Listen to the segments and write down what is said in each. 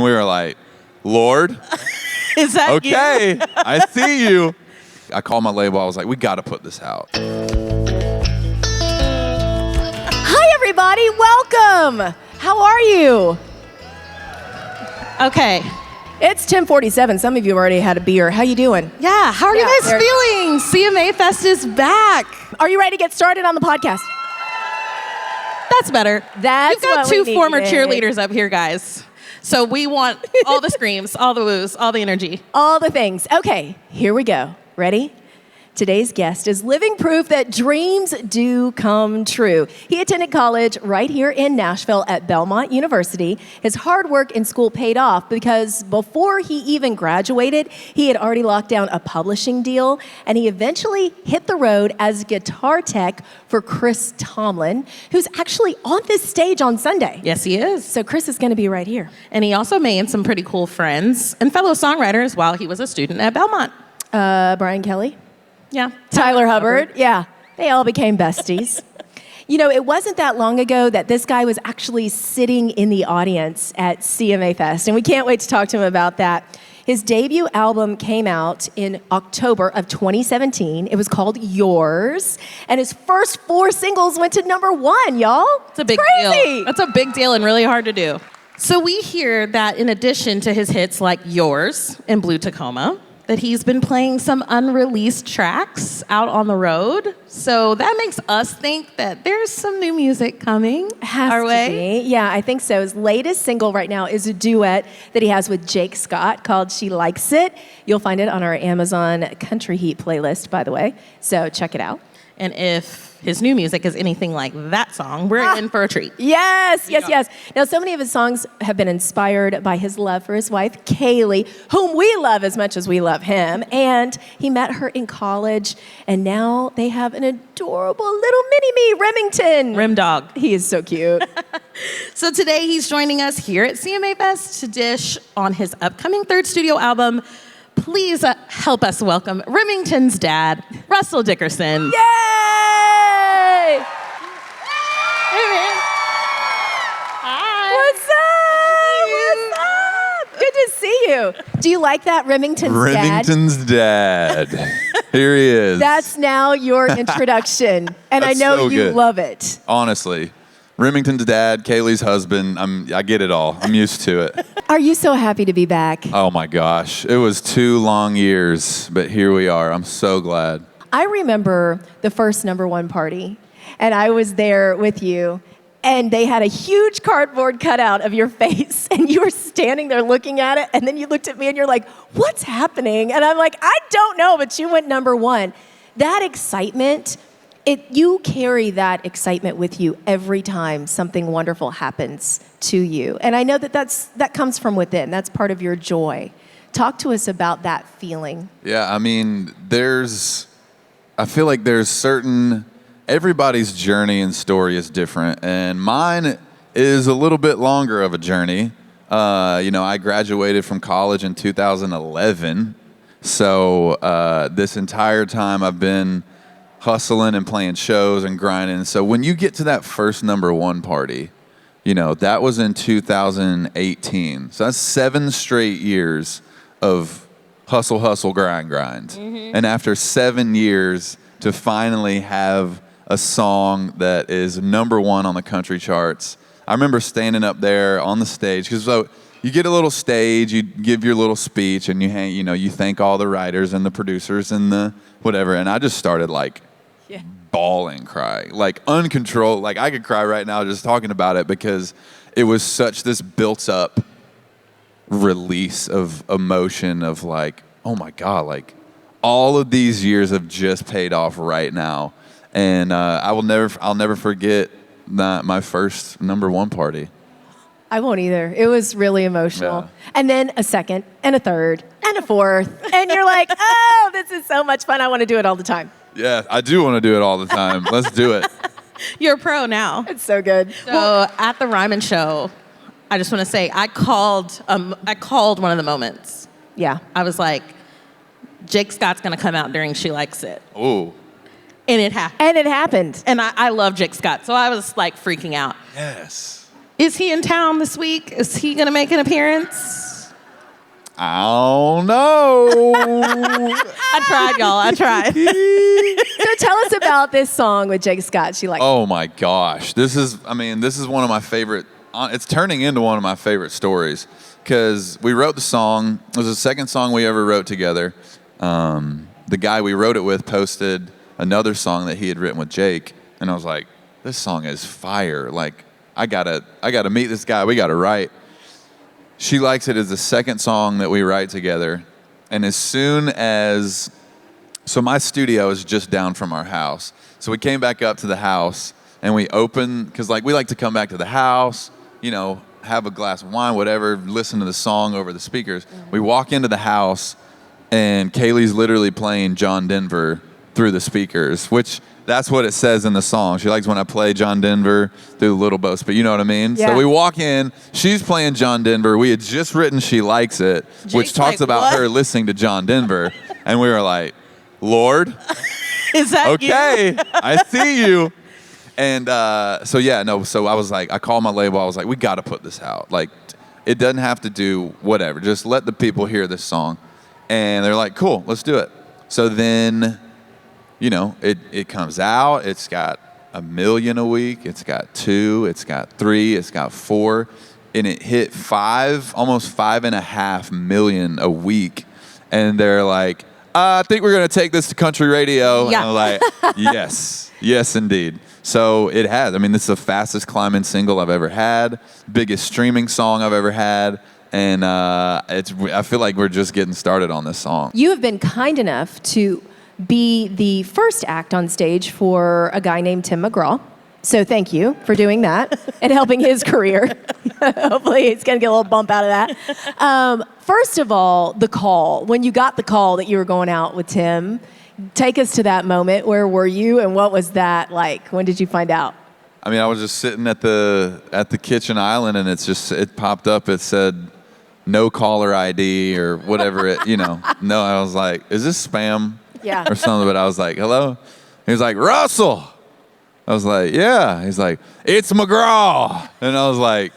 we were like, Lord, Is that okay, you? I see you. I called my label. I was like, we got to put this out. Hi, everybody. Welcome. How are you? Okay. It's 10:47. Some of you already had a beer. How you doing? Yeah, how are you guys there- feeling? CMA Fest is back. Are you ready to get started on the podcast? That's better. That's We've got what we two former needed. cheerleaders up here, guys. So we want all the screams, all the woos, all the energy. All the things. Okay, here we go. Ready? Today's guest is living proof that dreams do come true. He attended college right here in Nashville at Belmont University. His hard work in school paid off because before he even graduated, he had already locked down a publishing deal, and he eventually hit the road as guitar tech for Chris Tomlin, who's actually on this stage on Sunday. Yes, he is. So Chris is going to be right here. And he also made some pretty cool friends and fellow songwriters while he was a student at Belmont. Brian Kelly. Yeah. Tyler Hubbard. Yeah, they all became besties. You know, it wasn't that long ago that this guy was actually sitting in the audience at CMA Fest, and we can't wait to talk to him about that. His debut album came out in October of 2017. It was called Yours, and his first 4 singles went to #1, y'all. It's a big crazy. deal. That's a big deal and really hard to do. So we hear that in addition to his hits like Yours and Blue Tacoma, that he's been playing some unreleased tracks out on the road. So that makes us think that there's some new music coming our way. Yeah, I think so. His latest single right now is a duet that he has with Jake Scott called She Likes It. You'll find it on our Amazon Country Heat playlist, by the way. So check it out. And if his new music is anything like that song, we're in for a treat. Yes. Now, so many of his songs have been inspired by his love for his wife, Kaylee, whom we love as much as we love him. And he met her in college, and now they have an adorable little mini-me, Remington. Rim Dog. He is so cute. So today he's joining us here at CMA Fest to dish on his upcoming 3rd studio album. Please help us welcome Remington's dad, Russell Dickerson. Yay! Hey, man. Hi. What's up? Good to see you. Do you like that, Remington's dad? Remington's dad. Here he is. That's now your introduction, and I That's know so you good. love it. Honestly, Remington's dad, Kaylee's husband, I get it all. I'm used to it. Are you so happy to be back? Oh my gosh. It was 2 long years, but here we are. I'm so glad. I remember the first #1 party, and I was there with you, and they had a huge cardboard cutout of your face, and you were standing there looking at it, and then you looked at me and you're like, what's happening? And I'm like, I don't know, but you went #1. That excitement, you carry that excitement with you every time something wonderful happens to you. And I know that comes from within. That's part of your joy. Talk to us about that feeling. Yeah, I mean, I feel like everybody's journey and story is different, and mine is a little bit longer of a journey. I graduated from college in 2011, so this entire time I've been hustling and playing shows and grinding. So when you get to that first #1 party, that was in 2018. So that's 7 straight years of hustle, grind. Mm-hmm. And after 7 years to finally have a song that is #1 on the country charts, I remember standing up there on the stage, because you get a little stage, you give your little speech, and you thank all the writers and the producers and the whatever. And I just started bawling, crying, uncontrolled. I could cry right now just talking about it, because it was such this built up release of emotion of oh my God, all of these years have just paid off right now. And I'll never forget my first #1 party. I won't either. It was really emotional. Yeah. And then a second and a third and a fourth. And you're like, oh, this is so much fun. I want to do it all the time. Yeah, I do want to do it all the time. Let's do it. You're a pro now. It's so good. So at the Ryman show, I just want to say I called one of the moments. Yeah. I was like, Jake Scott's going to come out during She Likes It. Oh. And it happened. And it happened. And I love Jake Scott, so I was freaking out. Yes. Is he in town this week? Is he going to make an appearance? I don't know. I tried, y'all. I tried. So tell us about this song with Jake Scott. She like. Oh my gosh. This is one of my favorite, it's turning into one of my favorite stories because we wrote the song. It was the second song we ever wrote together. The guy we wrote it with posted another song that he had written with Jake. And I was like, this song is fire. Like, I gotta meet this guy. We gotta write. She likes it as the second song that we write together. And as soon as, so my studio is just down from our house. So we came back up to the house and we opened, because like we like to come back to the house, you know, have a glass of wine, whatever, listen to the song over the speakers. We walk into the house and Kaylee's literally playing John Denver through the speakers, which that's what it says in the song. She likes when I play John Denver through the little bow speaker. You know what I mean? Yeah. So we walk in, she's playing John Denver. We had just written She Likes It, which Jake's talks like, about "What?" her listening to John Denver. And we were like, Lord, Is that you? okay, I see you. And so I was like, I called my label. I was like, we got to put this out. Like, it doesn't have to do whatever. Just let the people hear this song. And they're like, cool, let's do it. So then, you know, it comes out. It's got 1 million a week. It's got 2. It's got 3. It's got 4. And it hit 5, almost 5.5 million a week. And they're like, I think we're going to take this to country radio. Yeah. And I'm like, yes, indeed. So it has. I mean, this is the fastest climbing single I've ever had, biggest streaming song I've ever had. And I feel like we're just getting started on this song. You have been kind enough to be the first act on stage for a guy named Tim McGraw. So thank you for doing that and helping his career. Hopefully he's going to get a little bump out of that. First of all, the call. When you got the call that you were going out with Tim, take us to that moment. Where were you and what was that like? When did you find out? I mean, I was just sitting at the kitchen island and it popped up. It said, no caller ID or whatever No, I was like, is this spam? Yeah. Or something, but I was like, hello? He was like, Russell. I was like, yeah. He's like, it's McGraw. And I was like,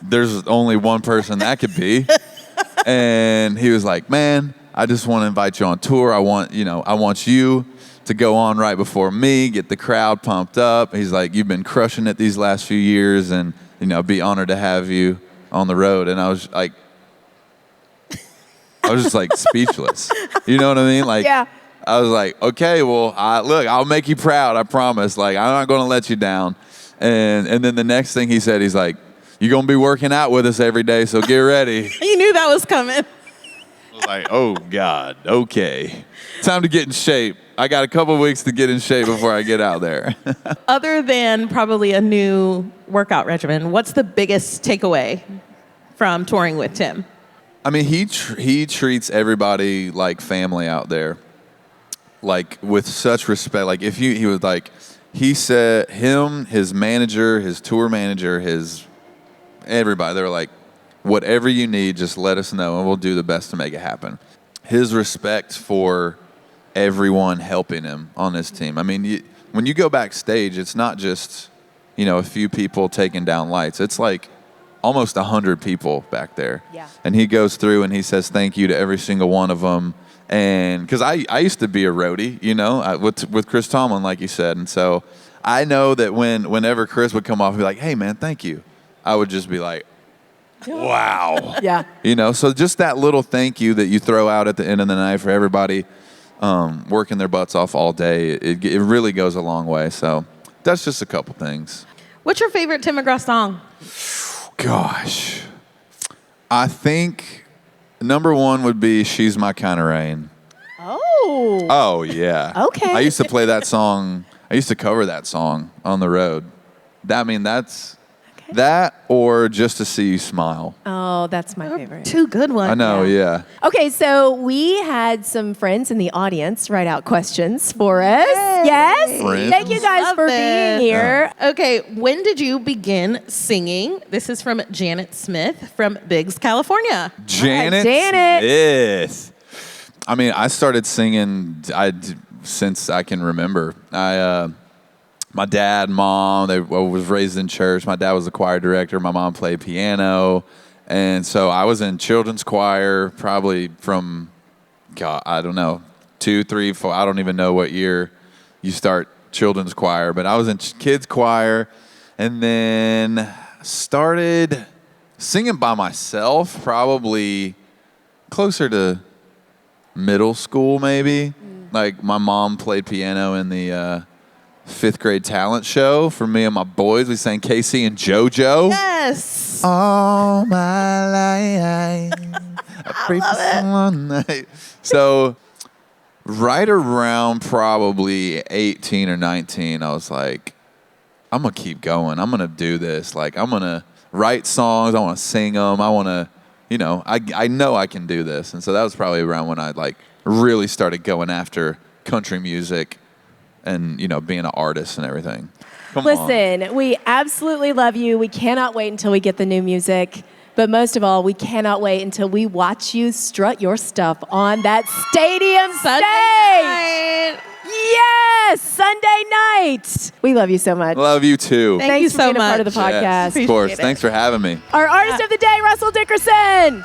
there's only one person that could be. And he was like, man, I just want to invite you on tour. I want you to go on right before me, get the crowd pumped up. He's like, you've been crushing it these last few years and, be honored to have you on the road. And I was just like speechless. You know what I mean? Like, Yeah. I was like, okay, well, look, I'll make you proud. I promise. Like, I'm not going to let you down. And then the next thing he said, he's like, you're going to be working out with us every day, so get ready. You knew that was coming. I was like, oh, God, okay. Time to get in shape. I got a couple weeks to get in shape before I get out there. Other than probably a new workout regimen, what's the biggest takeaway from touring with Tim? I mean, he treats everybody like family out there, like with such respect. Like he was like, he said his manager, his tour manager, everybody, they were like, whatever you need, just let us know and we'll do the best to make it happen. His respect for everyone helping him on his team. I mean, when you go backstage, it's not just, a few people taking down lights. It's like almost 100 people back there. Yeah. And he goes through and he says thank you to every single one of them. And because I used to be a roadie, with Chris Tomlin, like you said. And so I know that whenever Chris would come off and be like, hey, man, thank you, I would just be like, wow. Yeah. So just that little thank you that you throw out at the end of the night for everybody working their butts off all day, it really goes a long way. So that's just a couple things. What's your favorite Tim McGraw song? Gosh. I think number one would be She's My Kind of Rain. Oh. Oh, yeah. Okay. I used to play that song. I used to cover that song on the road. That's that or Just to See You Smile. Oh, that's my favorite. Two good ones. I know, yeah. Okay, so we had some friends in the audience write out questions for us. Yes. Friends. Thank you guys Love for this. being here. Okay, when did you begin singing? This is from Janet Smith from Biggs, California. Janet Smith. I mean, I started singing since I can remember. My dad, mom, I was raised in church. My dad was a choir director. My mom played piano. And so I was in children's choir probably from, God, I don't know, 2, 3, 4. I don't even know what year you start children's choir, but I was in kids choir, and then started singing by myself probably closer to middle school, maybe. Like my mom played piano in the 5th grade talent show for me and my boys. We sang Casey and JoJo. Yes. All my life, I pray for someone night. So right around probably 18 or 19, I was like, I'm going to keep going. I'm going to do this. Like, I'm going to write songs. I want to sing them. I want to, I know I can do this. And so that was probably around when I like really started going after country music and, being an artist and everything. Listen, we absolutely love you. We cannot wait until we get the new music. But most of all, we cannot wait until we watch you strut your stuff on that stadium stage. Night. Yes, Sunday night. We love you so much. Love you too. Thank you so for being a part much. of the podcast. Yes, of course. Thanks for having me. Our artist of the day, Russell Dickerson.